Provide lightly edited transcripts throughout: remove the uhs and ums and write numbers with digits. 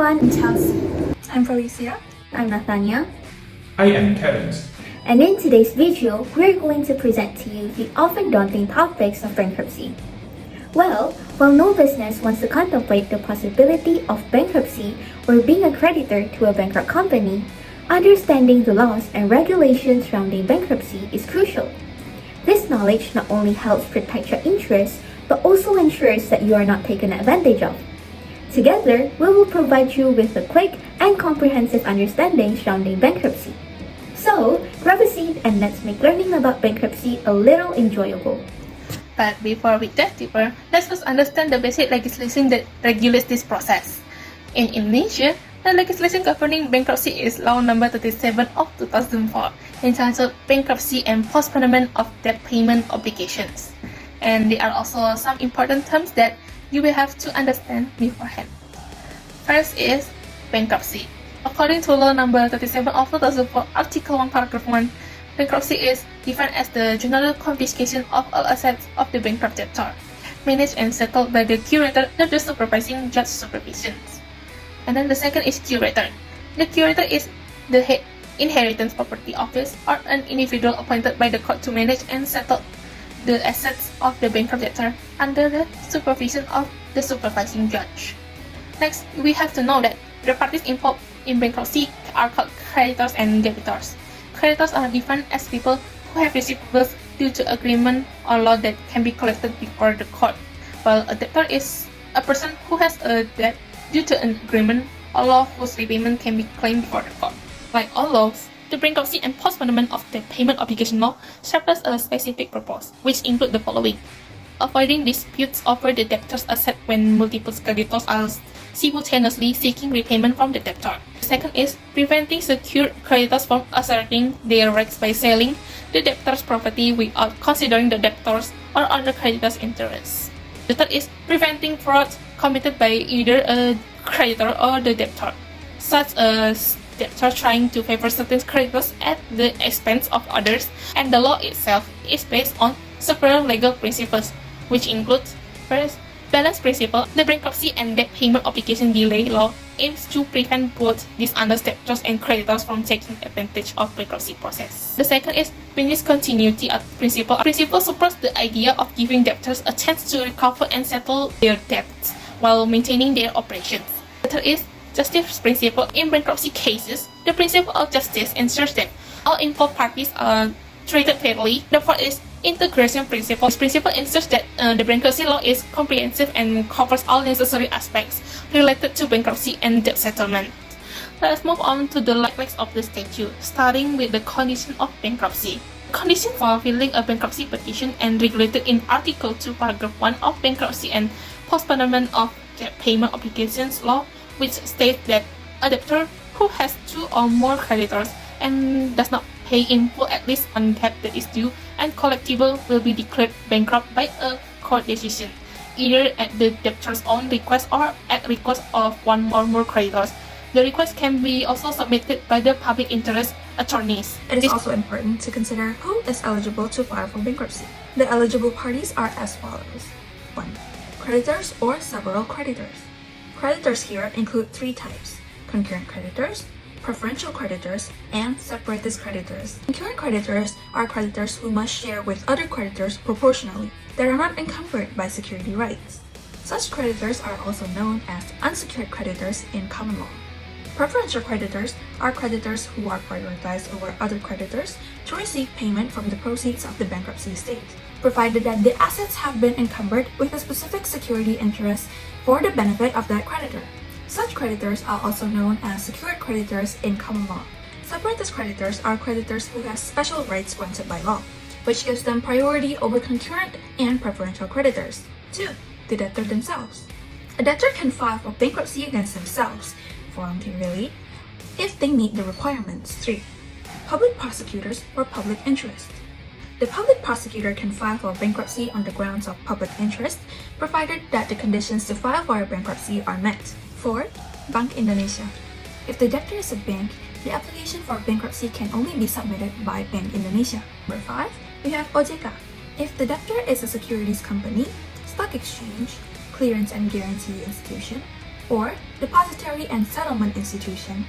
everyone, I'm Chelsea. I'm Felicia. I'm Nathania. I am Terence. And in today's video, we're going to present to you the often daunting topics of bankruptcy. Well, while no business wants to contemplate the possibility of bankruptcy or being a creditor to a bankrupt company, understanding the laws and regulations surrounding bankruptcy is crucial. This knowledge not only helps protect your interests, but also ensures that you are not taken advantage of. Together, we will provide you with a quick and comprehensive understanding surrounding bankruptcy. So, grab a seat and let's make learning about bankruptcy a little enjoyable. But before we dive deeper, let's first understand the basic legislation that regulates this process. In Indonesia, the legislation governing bankruptcy is Law Number 37 of 2004, entitled Bankruptcy and Postponement of Debt Payment Obligations. And there are also some important terms that you will have to understand beforehand. First is bankruptcy. According to Law Number 37 of 2004, Article 1, Paragraph 1, bankruptcy is defined as the general confiscation of all assets of the bankrupt debtor, managed and settled by the curator under the supervising judge supervision. And then the second is curator. The curator is the head inheritance property office or an individual appointed by the court to manage and settle the assets of the bankrupt debtor under the supervision of the supervising judge. Next, we have to know that the parties involved in bankruptcy are called creditors and debtors. Creditors are defined as people who have receivables due to agreement or law that can be collected before the court, while a debtor is a person who has a debt due to an agreement or law whose repayment can be claimed before the court. Like all laws, the bankruptcy and postponement of the payment obligation law serves a specific purpose, which include the following: avoiding disputes over the debtor's asset when multiple creditors are simultaneously seeking repayment from the debtor. The second is preventing secured creditors from asserting their rights by selling the debtor's property without considering the debtor's or other creditors' interests. The third is preventing fraud committed by either a creditor or the debtor, such as debtor trying to favor certain creditors at the expense of others, and the law itself is based on several legal principles, which includes first, balance principle. The bankruptcy and debt payment obligation delay law aims to prevent both dishonest debtors and creditors from taking advantage of bankruptcy process. The second is business continuity principle. Principle supports the idea of giving debtors a chance to recover and settle their debts while maintaining their operations. The third is justice principle. In bankruptcy cases, the principle of justice ensures that all involved parties are treated fairly. The fourth is integration principle. This principle ensures that the bankruptcy law is comprehensive and covers all necessary aspects related to bankruptcy and debt settlement. Let us move on to the text of the statute, starting with the condition of bankruptcy. Condition for filing a bankruptcy petition and regulated in Article 2, Paragraph 1 of Bankruptcy and Postponement of Debt Payment Obligations Law, which states that a debtor who has two or more creditors and does not pay in full at least one debt that is due and collectible will be declared bankrupt by a court decision, either at the debtor's own request or at request of one or more creditors. The request can be also submitted by the public interest attorneys. It is also important to consider who is eligible to file for bankruptcy. The eligible parties are as follows. 1. Creditors or several creditors. Creditors here include three types: concurrent creditors, preferential creditors, and separatist creditors. Concurrent creditors are creditors who must share with other creditors proportionally. They are not encumbered by security rights. Such creditors are also known as unsecured creditors in common law. Preferential creditors are creditors who are prioritized over other creditors to receive payment from the proceeds of the bankruptcy estate, provided that the assets have been encumbered with a specific security interest for the benefit of that creditor. Such creditors are also known as secured creditors in common law. Separatist creditors are creditors who have special rights granted by law, which gives them priority over concurrent and preferential creditors. 2. The debtor themselves. A debtor can file for bankruptcy against themselves voluntarily if they meet the requirements. 3. Public prosecutors for public interest. The public prosecutor can file for bankruptcy on the grounds of public interest, provided that the conditions to file for a bankruptcy are met. 4. Bank Indonesia. If the debtor is a bank, the application for bankruptcy can only be submitted by Bank Indonesia. Number 5. We have OJK. If the debtor is a securities company, stock exchange, clearance and guarantee institution, or depository and settlement institution,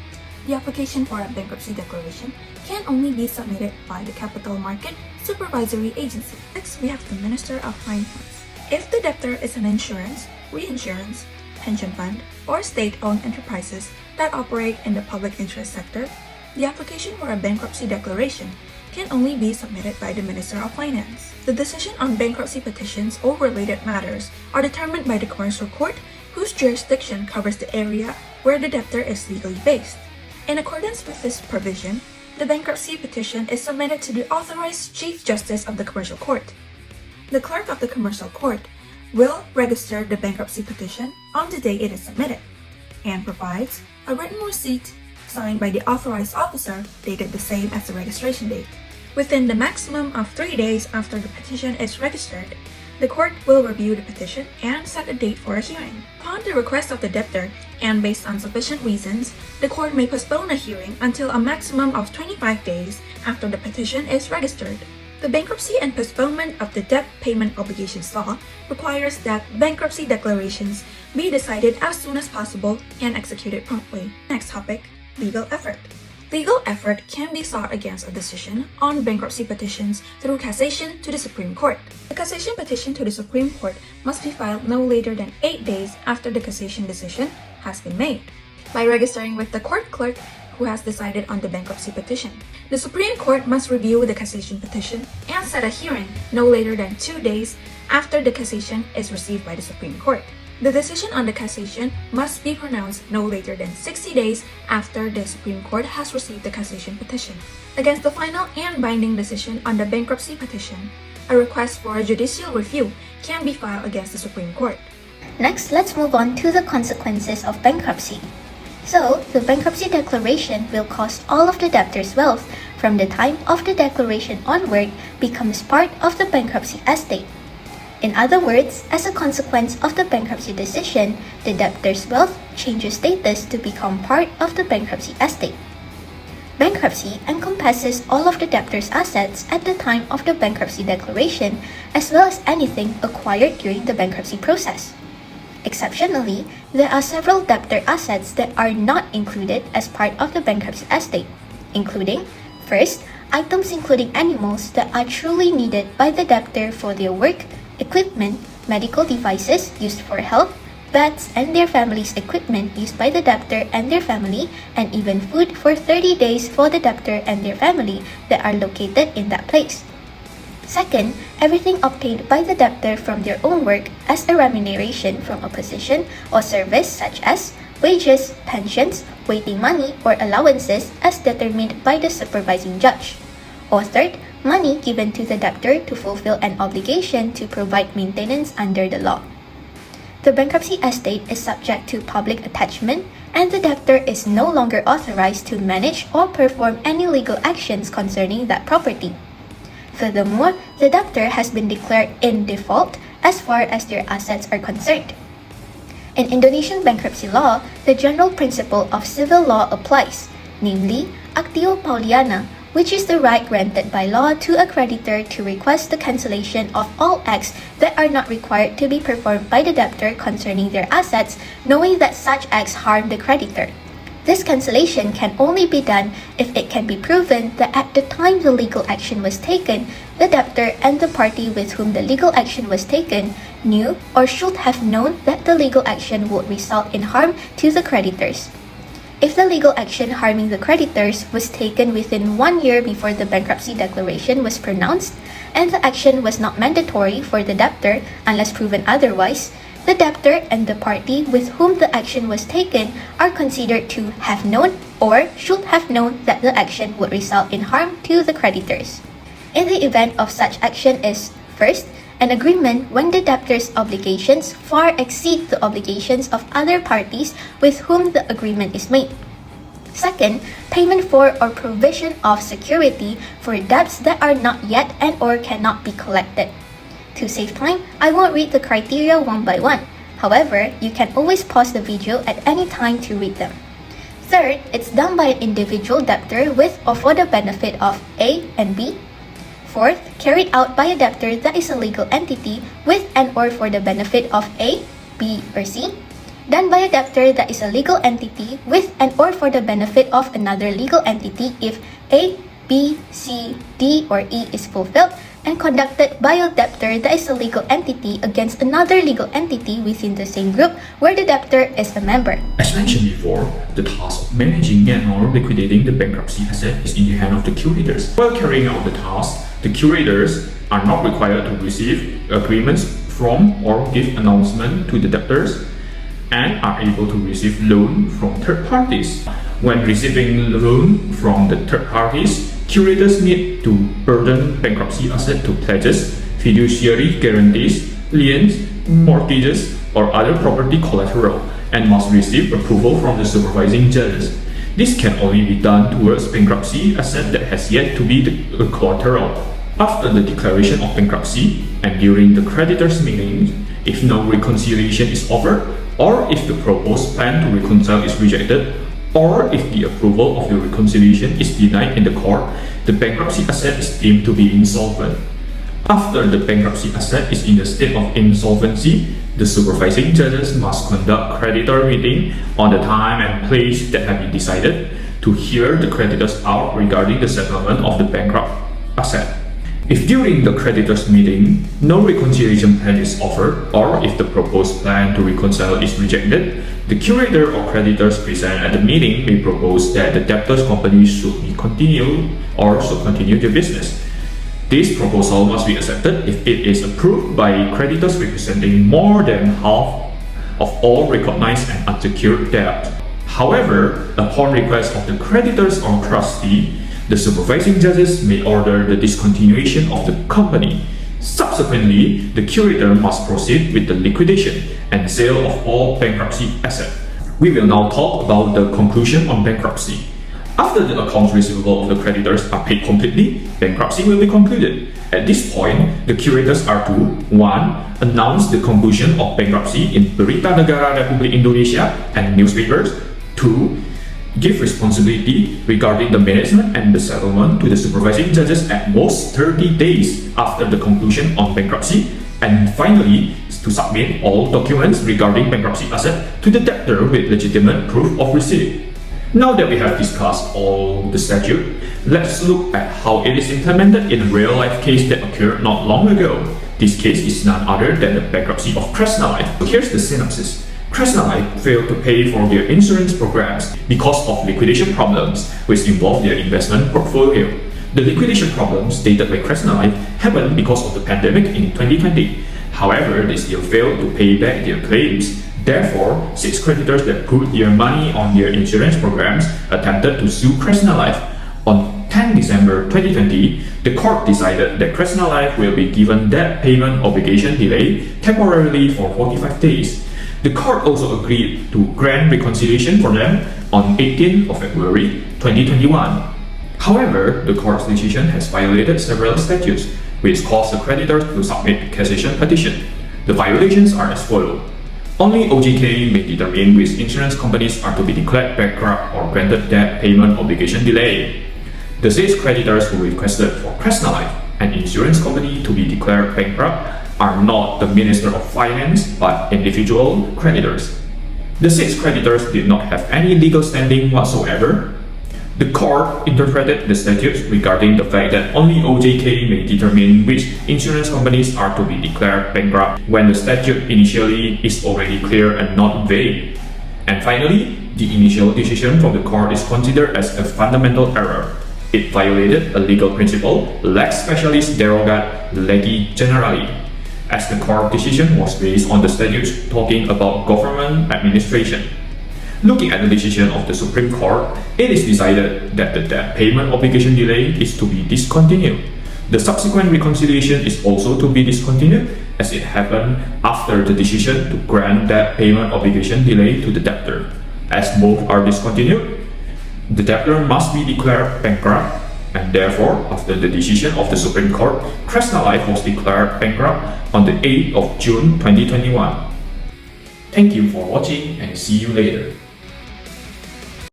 the application for a bankruptcy declaration can only be submitted by the capital market supervisory agency. Next, we have the Minister of Finance. If the debtor is an insurance, reinsurance, pension fund, or state-owned enterprises that operate in the public interest sector, the application for a bankruptcy declaration can only be submitted by the Minister of Finance. The decision on bankruptcy petitions or related matters are determined by the commercial court, whose jurisdiction covers the area where the debtor is legally based. In accordance with this provision, the bankruptcy petition is submitted to the authorized Chief Justice of the Commercial Court. The clerk of the Commercial Court will register the bankruptcy petition on the day it is submitted and provides a written receipt signed by the authorized officer dated the same as the registration date. Within the maximum of 3 days after the petition is registered, the court will review the petition and set a date for a hearing. Upon the request of the debtor and based on sufficient reasons, the court may postpone a hearing until a maximum of 25 days after the petition is registered. The Bankruptcy and Postponement of the Debt Payment Obligations Law requires that bankruptcy declarations be decided as soon as possible and executed promptly. Next topic, legal effort. Legal effort can be sought against a decision on bankruptcy petitions through cassation to the Supreme Court. The cassation petition to the Supreme Court must be filed no later than 8 days after the cassation decision has been made, by registering with the court clerk who has decided on the bankruptcy petition. The Supreme Court must review the cassation petition and set a hearing no later than 2 days after the cassation is received by the Supreme Court. The decision on the cassation must be pronounced no later than 60 days after the Supreme Court has received the cassation petition. Against the final and binding decision on the bankruptcy petition, a request for a judicial review can be filed against the Supreme Court. Next, let's move on to the consequences of bankruptcy. So, the bankruptcy declaration will cause all of the debtor's wealth from the time of the declaration onward becomes part of the bankruptcy estate. In other words, as a consequence of the bankruptcy decision, the debtor's wealth changes status to become part of the bankruptcy estate. Bankruptcy encompasses all of the debtor's assets at the time of the bankruptcy declaration, as well as anything acquired during the bankruptcy process. Exceptionally, there are several debtor assets that are not included as part of the bankruptcy estate, including, first, items including animals that are truly needed by the debtor for their work, equipment, medical devices used for health, pets and their families' equipment used by the debtor and their family, and even food for 30 days for the debtor and their family that are located in that place. Second, everything obtained by the debtor from their own work as a remuneration from a position or service such as wages, pensions, waiting money, or allowances as determined by the supervising judge. Or third, money given to the debtor to fulfill an obligation to provide maintenance under the law. The bankruptcy estate is subject to public attachment, and the debtor is no longer authorized to manage or perform any legal actions concerning that property. Furthermore, the debtor has been declared in default as far as their assets are concerned. In Indonesian bankruptcy law, the general principle of civil law applies, namely, actio pauliana, which is the right granted by law to a creditor to request the cancellation of all acts that are not required to be performed by the debtor concerning their assets, knowing that such acts harm the creditor. This cancellation can only be done if it can be proven that at the time the legal action was taken, the debtor and the party with whom the legal action was taken knew or should have known that the legal action would result in harm to the creditors. If the legal action harming the creditors was taken within 1 year before the bankruptcy declaration was pronounced, and the action was not mandatory for the debtor unless proven otherwise, the debtor and the party with whom the action was taken are considered to have known or should have known that the action would result in harm to the creditors. In the event of such action is, first, an agreement when the debtor's obligations far exceed the obligations of other parties with whom the agreement is made. Second, payment for or provision of security for debts that are not yet and or cannot be collected. To save time, I won't read the criteria one by one. However, you can always pause the video at any time to read them. Third, it's done by an individual debtor with or for the benefit of A and B. Fourth, carried out by a debtor that is a legal entity with and or for the benefit of A, B, or C. done by a debtor that is a legal entity with and or for the benefit of another legal entity if A, B, C, D, or E is fulfilled, and conducted by a debtor that is a legal entity against another legal entity within the same group where the debtor is a member. As mentioned before, the task of managing and/or liquidating the bankruptcy asset is in the hand of the curators. While carrying out the task, the curators are not required to receive agreements from or give announcement to the debtors and are able to receive loan from third parties. When receiving loan from the third parties, curators need to burden bankruptcy asset to pledges, fiduciary guarantees, liens, mortgages, or other property collateral and must receive approval from the supervising judges. This can only be done towards bankruptcy asset that has yet to be the collateral. After the declaration of bankruptcy and during the creditors' meeting, if no reconciliation is offered, or if the proposed plan to reconcile is rejected, or if the approval of the reconciliation is denied in the court, the bankruptcy asset is deemed to be insolvent. After the bankruptcy asset is in the state of insolvency, the supervising judges must conduct creditor meeting on the time and place that have been decided to hear the creditors out regarding the settlement of the bankrupt asset. If during the creditors meeting, no reconciliation plan is offered, or if the proposed plan to reconcile is rejected, the curator or creditors present at the meeting may propose that the debtors company should be continued or should continue their business. This proposal must be accepted if it is approved by creditors representing more than half of all recognized and unsecured debt. However, upon request of the creditors or trustee, the supervising judges may order the discontinuation of the company. Subsequently, the curator must proceed with the liquidation and sale of all bankruptcy assets. We will now talk about the conclusion on bankruptcy. After the accounts receivable of the creditors are paid completely, bankruptcy will be concluded. At this point, the curators are to 1. Announce the conclusion of bankruptcy in Berita Negara Republik Indonesia and newspapers. 2. Give responsibility regarding the management and the settlement to the supervising judges at most 30 days after the conclusion on bankruptcy. And finally, to submit all documents regarding bankruptcy asset to the debtor with legitimate proof of receipt. Now that we have discussed all the statute, let's look at how it is implemented in a real-life case that occurred not long ago. This case is none other than the bankruptcy of Kresna Life. Here's the synopsis. Kresna Life failed to pay for their insurance programs because of liquidation problems which involved their investment portfolio. The liquidation problems stated by Kresna Life happened because of the pandemic in 2020. However, they still failed to pay back their claims. Therefore, 6 creditors that put their money on their insurance programs attempted to sue Kresna Life. On 10 December 2020, the court decided that Kresna Life will be given debt payment obligation delay temporarily for 45 days. The court also agreed to grant reconciliation for them on 18th of February 2021. However, the court's decision has violated several statutes, which caused the creditors to submit a cassation petition. The violations are as follows. Only OJK may determine which insurance companies are to be declared bankrupt or granted debt payment obligation delay. The 6 creditors who requested for Kresna Life, an insurance company, to be declared bankrupt are not the Minister of Finance but individual creditors. The 6 creditors did not have any legal standing whatsoever. The court interpreted the statutes regarding the fact that only OJK may determine which insurance companies are to be declared bankrupt when the statute initially is already clear and not vague. And finally, the initial decision from the court is considered as a fundamental error. It violated a legal principle, lex specialis derogat legi generali, as the court decision was based on the statutes talking about government administration. Looking at the decision of the Supreme Court, it is decided that the debt payment obligation delay is to be discontinued. The subsequent reconciliation is also to be discontinued, as it happened after the decision to grant debt payment obligation delay to the debtor. As both are discontinued, the debtor must be declared bankrupt, and therefore, after the decision of the Supreme Court, Kresna Life was declared bankrupt on the 8th of June 2021. Thank you for watching and see you later.